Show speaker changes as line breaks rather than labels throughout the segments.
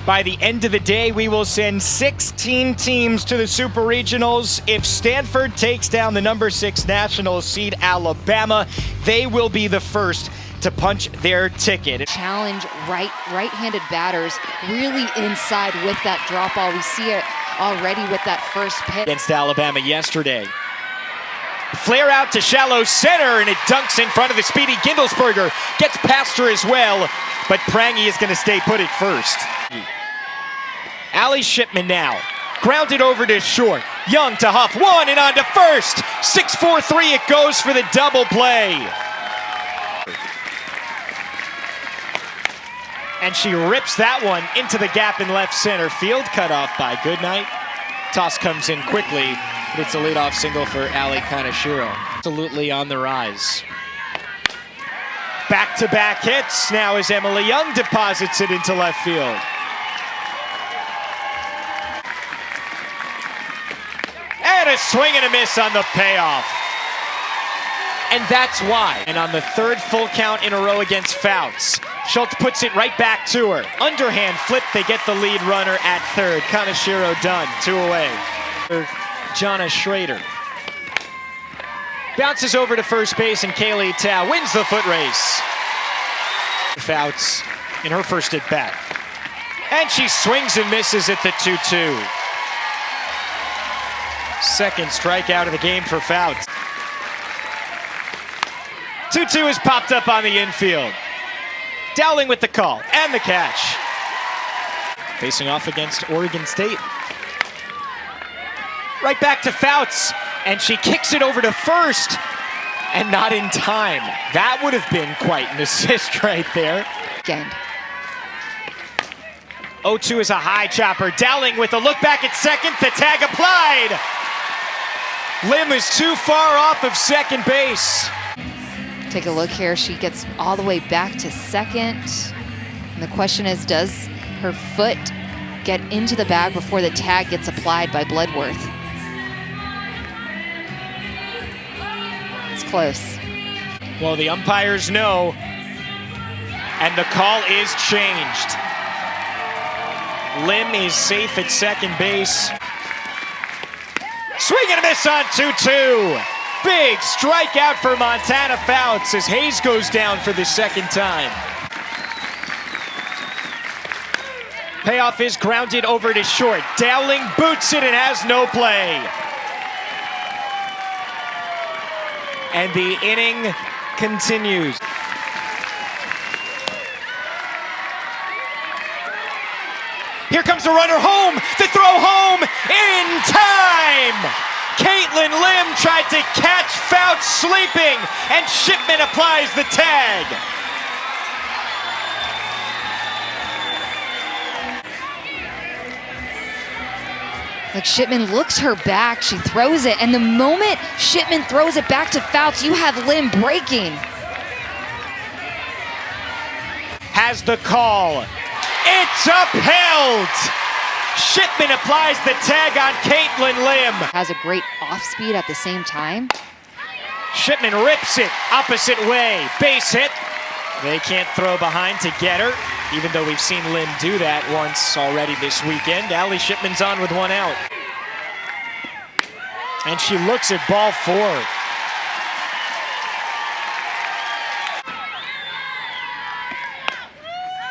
By the end of the day, we will send 16 teams to the Super Regionals. If Stanford takes down the number 6 national seed Alabama, they will be the first to punch their ticket.
Challenge right-handed batters really inside with that drop ball. We see it already with that first pitch.
Against Alabama yesterday. Flare out to shallow center, and it dunks in front of the speedy Gindelsberger. Gets past her as well, but Prangy is going to stay put at first. Allie Shipman now. Grounded over to short. Young to Huff. 1 and on to first. 6-4-3 it goes for the double play. And she rips that one into the gap in left center field. Cut off by Goodnight. Toss comes in quickly, but it's a leadoff single for Ali Kaneshiro. Absolutely on the rise. Back-to-back hits now as Emily Young deposits it into left field. And a swing and a miss on the payoff. And that's why. And on the third full count in a row against Fouts, Schultz puts it right back to her. Underhand flip, they get the lead runner at third. Kaneshiro done, 2 away. Jonna Schrader. Bounces over to first base, and Kaylee Tao wins the foot race. Fouts in her first at bat. And she swings and misses at the 2-2. Second strikeout of the game for Fouts. 2-2 is popped up on the infield. Dowling with the call and the catch. Facing off against Oregon State. Right back to Fouts, and she kicks it over to first, and not in time. That would have been quite an assist right there.
Again.
0-2 is a high chopper. Dowling with a look back at second. The tag applied. Lim is too far off of second base.
Take a look here. She gets all the way back to second. And the question is, does her foot get into the bag before the tag gets applied by Bloodworth? It's close.
Well, the umpires know, and the call is changed. Lim is safe at second base. Swing and a miss on 2-2. Big strikeout for Montana Fouts as Hayes goes down for the second time. Payoff is grounded over to short. Dowling boots it and has no play. And the inning continues. Here comes the runner home. The throw home in time. Caitlin Lim tried to catch Fouts sleeping, and Shipman applies the tag.
Like Shipman looks her back, she throws it, and the moment Shipman throws it back to Fouts, you have Lim breaking.
Has the call. It's upheld. Shipman applies the tag on Caitlin Lim.
Has a great off speed at the same time.
Shipman rips it opposite way. Base hit. They can't throw behind to get her, even though we've seen Lim do that once already this weekend. Allie Shipman's on with 1 out. And she looks at ball 4.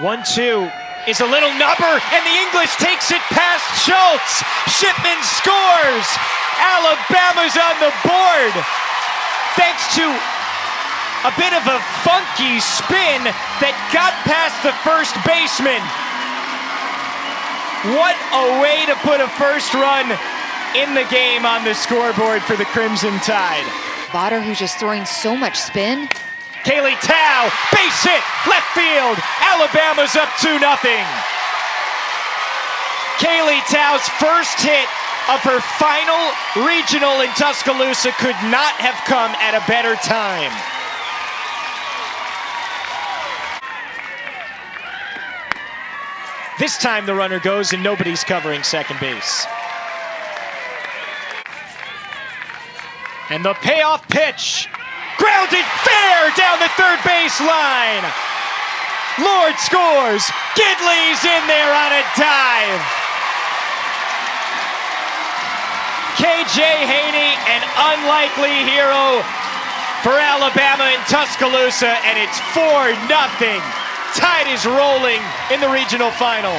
One-two is a little nubber, and the English takes it past Schultz. Shipman scores. Alabama's on the board. Thanks to a bit of a funky spin that got past the first baseman. What a way to put a first run in the game on the scoreboard for the Crimson Tide.
Vodder, who's just throwing so much spin.
Kaylee Tao, base hit, left field. Alabama's up 2-0. Kaylee Tao's first hit of her final regional in Tuscaloosa could not have come at a better time. This time the runner goes and nobody's covering second base. And the payoff pitch. Grounded fair down the third base line. Lord scores. Gidley's in there on a dive. KJ Haney, an unlikely hero for Alabama in Tuscaloosa, and it's 4-0. Tide is rolling in the regional final.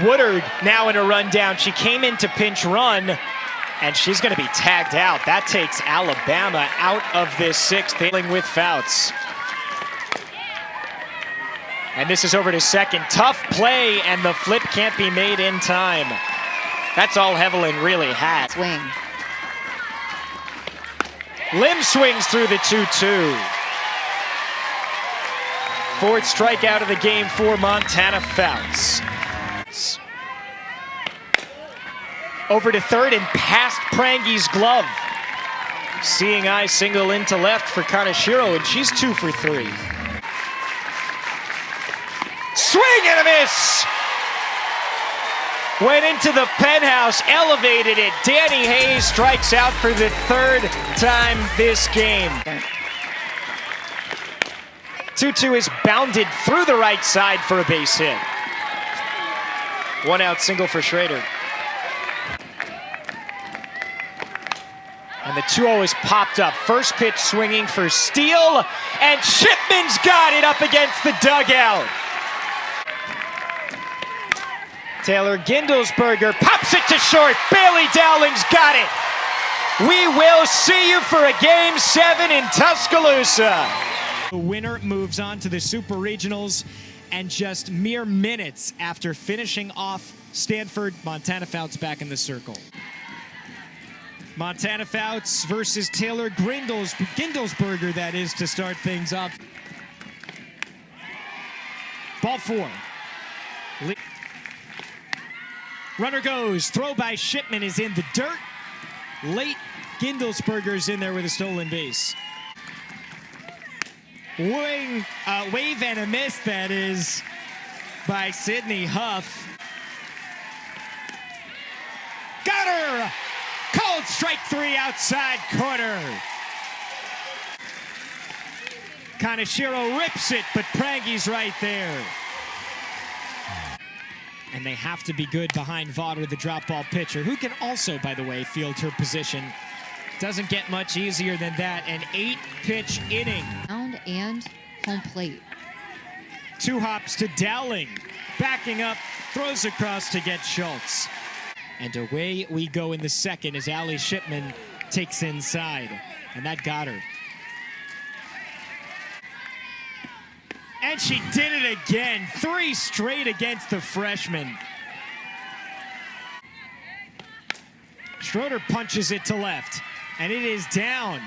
Woodard now in a rundown. She came in to pinch run, and she's going to be tagged out. That takes Alabama out of this sixth inning with Fouts. And this is over to second. Tough play, and the flip can't be made in time. That's all Hevelin really had.
Swing.
Lim swings through the 2-2. Fourth strikeout of the game for Montana Fouts. Over to third and past Prangy's glove. Seeing eye single into left for Kaneshiro, and she's 2 for 3. Swing and a miss! Went into the penthouse, elevated it. Danny Hayes strikes out for the third time this game. 2-2 is bounded through the right side for a base hit. 1 out single for Schrader. And the 2-0 is popped up. First pitch swinging for Steele, and Shipman's got it up against the dugout. Taylor Gindelsberger pops it to short. Bailey Dowling's got it. We will see you for a Game 7 in Tuscaloosa. The winner moves on to the Super Regionals, and just mere minutes after finishing off Stanford, Montana Fouts back in the circle. Montana Fouts versus Taylor Gindelsberger, that is, to start things up. Ball 4. Runner goes, throw by Shipman is in the dirt. Late Gindelsberger's in there with a stolen base. Wave and a miss, that is, by Sydney Huff. Got her! Called strike 3 outside corner. Kaneshiro rips it, but Prangy's right there. And they have to be good behind Vaughter, the drop ball pitcher, who can also, by the way, field her position. Doesn't get much easier than that. An 8-pitch inning.
And home plate.
2 hops to Dowling. Backing up, throws across to get Schultz. And away we go in the second as Allie Shipman takes inside. And that got her. And she did it again. 3 straight against the freshman. Schroeder punches it to left, and it is down.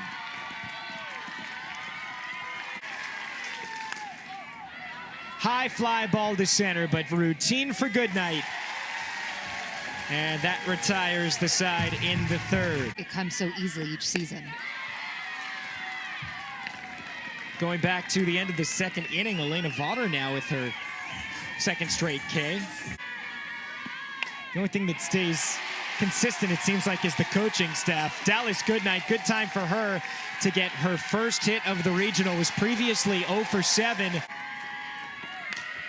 High fly ball to center, but routine for Goodnight. And that retires the side in the third.
It comes so easily each season.
Going back to the end of the second inning, Elena Vaughter now with her second straight K. The only thing that stays consistent, it seems like, is the coaching staff. Dallas Goodnight, good time for her to get her first hit of the regional. Was previously 0 for 7.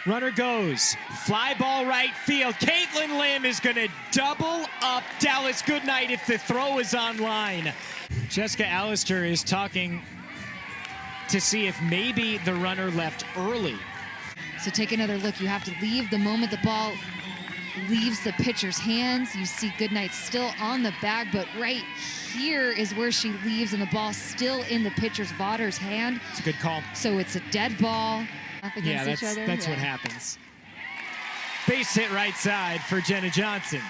Runner goes, fly ball right field. Caitlin Lim is going to double up Dallas Goodnight if the throw is on line. Jessica Allister is talking to see if maybe the runner left early.
So take another look. You have to leave the moment the ball leaves the pitcher's hands. You see Goodnight still on the bag, but right here is where she leaves, and the ball's still in the pitcher's Vaughter's hand.
It's a good call.
So it's a dead ball.
Yeah, that's what happens. Base hit right side for Jenna Johnson.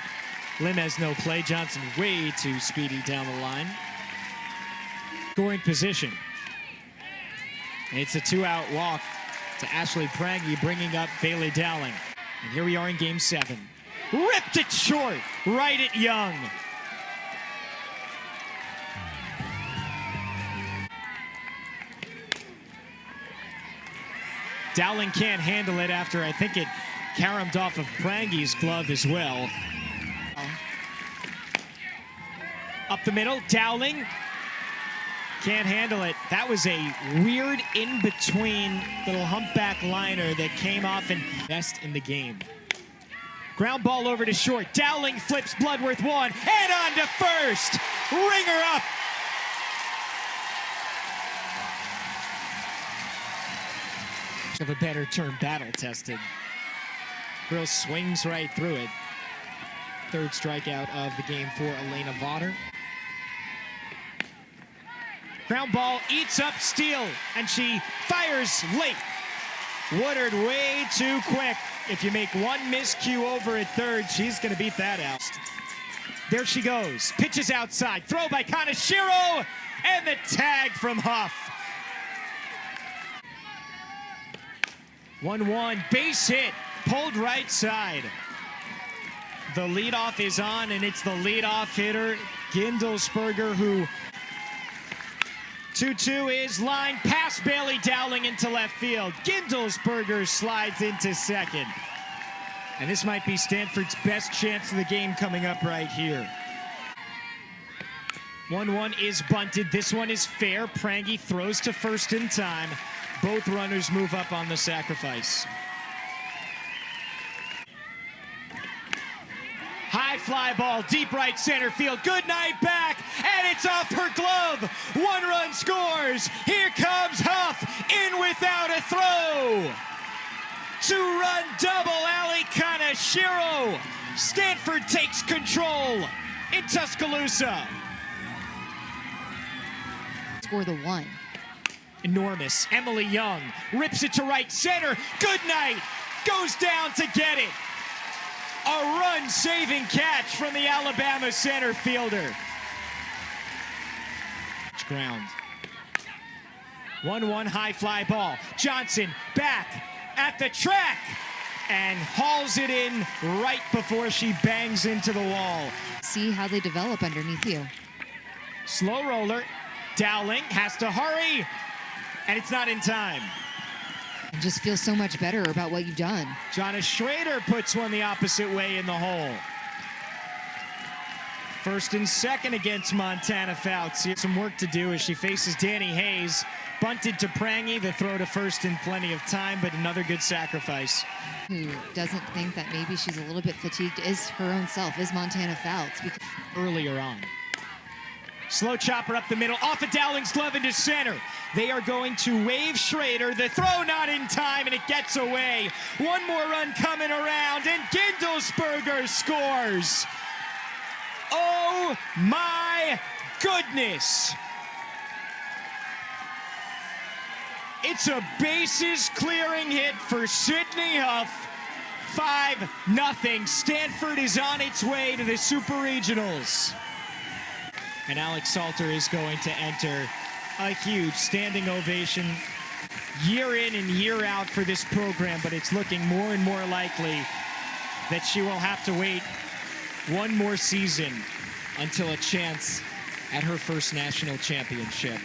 Lim has no play. Johnson way too speedy down the line. Scoring position. It's a 2-out walk to Ashley Prangy, bringing up Bailey Dowling. And here we are in Game 7. Ripped it short, right at Young. Dowling can't handle it after, I think, it caromed off of Prangy's glove as well. Up the middle, Dowling Can't handle it. That was a weird in-between little humpback liner that came off and best in the game. Ground ball over to short. Dowling flips Bloodworth one and on to first. Ringer up. Of a better term, battle tested. Girl swings right through it. Third strikeout of the game for Elena Vaughter. Ground ball eats up Steele, and she fires late. Woodard way too quick. If you make one miscue over at third, she's going to beat that out. There she goes. Pitches outside. Throw by Kaneshiro, and the tag from Huff. 1-1, base hit, pulled right side. The leadoff is on, and it's the leadoff hitter, Gindelsberger, who 2-2 is lined past Bailey Dowling into left field. Gindelsberger slides into second. And this might be Stanford's best chance of the game coming up right here. 1-1 is bunted. This one is fair. Prangy throws to first in time. Both runners move up on the sacrifice. High fly ball, deep right center field. Good night back, and it's off her glove. One run scores. Here comes Huff, in without a throw. Two-run double, Ali Kaneshiro. Stanford takes control in Tuscaloosa.
Score the one.
Enormous. Emily Young rips it to right center. Good night. Goes down to get it. A run-saving catch from the Alabama center fielder. Ground. 1-1 high fly ball. Johnson back at the track and hauls it in right before she bangs into the wall.
See how they develop underneath you.
Slow roller. Dowling has to hurry, and it's not in time.
You just feel so much better about what you've done.
Jonna Schrader puts one the opposite way in the hole. First and second against Montana Fouts. He has some work to do as she faces Danny Hayes. Bunted to Prangy, the throw to first in plenty of time, but another good sacrifice.
Who doesn't think that maybe she's a little bit fatigued is her own self, is Montana Fouts. Because
earlier on. Slow chopper up the middle, off of Dowling's glove into center. They are going to wave Schrader. The throw not in time, and it gets away. One more run coming around, and Gindelsberger scores. Oh my goodness. It's a bases clearing hit for Sydney Huff. 5-0. Stanford is on its way to the Super Regionals. And Alex Salter is going to enter a huge standing ovation year in and year out for this program, but it's looking more and more likely that she will have to wait one more season until a chance at her first national championship.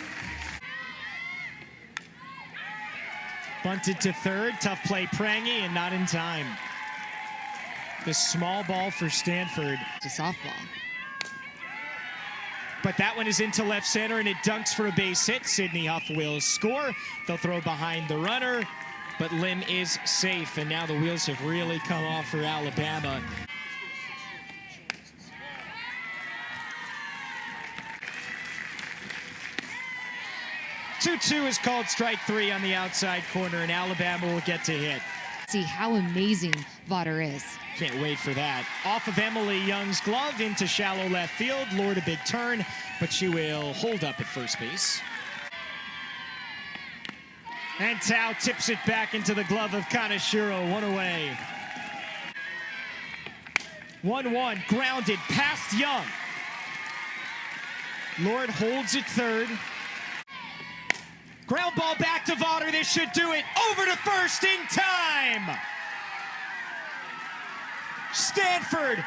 Bunted to third, tough play Prangy, and not in time. The small ball for Stanford.
it's a softball.
But that one is into left center, and it dunks for a base hit. Sydney Huff will score. They'll throw behind the runner, but Lim is safe, and now the wheels have really come off for Alabama. Two-two is called strike three on the outside corner, and Alabama will get to hit.
See how amazing Vaughter is.
Can't wait for that. Off of Emily Young's glove into shallow left field. Lord a big turn, but she will hold up at first base. And Tao tips it back into the glove of Kaneshiro. One away. 1-1, grounded past Young. Lord holds it third. Ground ball back to Vaughter. This should do it. Over to first in time. Stanford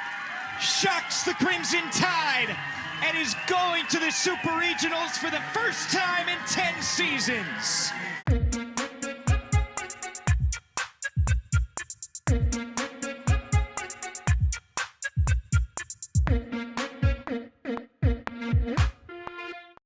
shocks the Crimson Tide and is going to the Super Regionals for the first time in 10 seasons.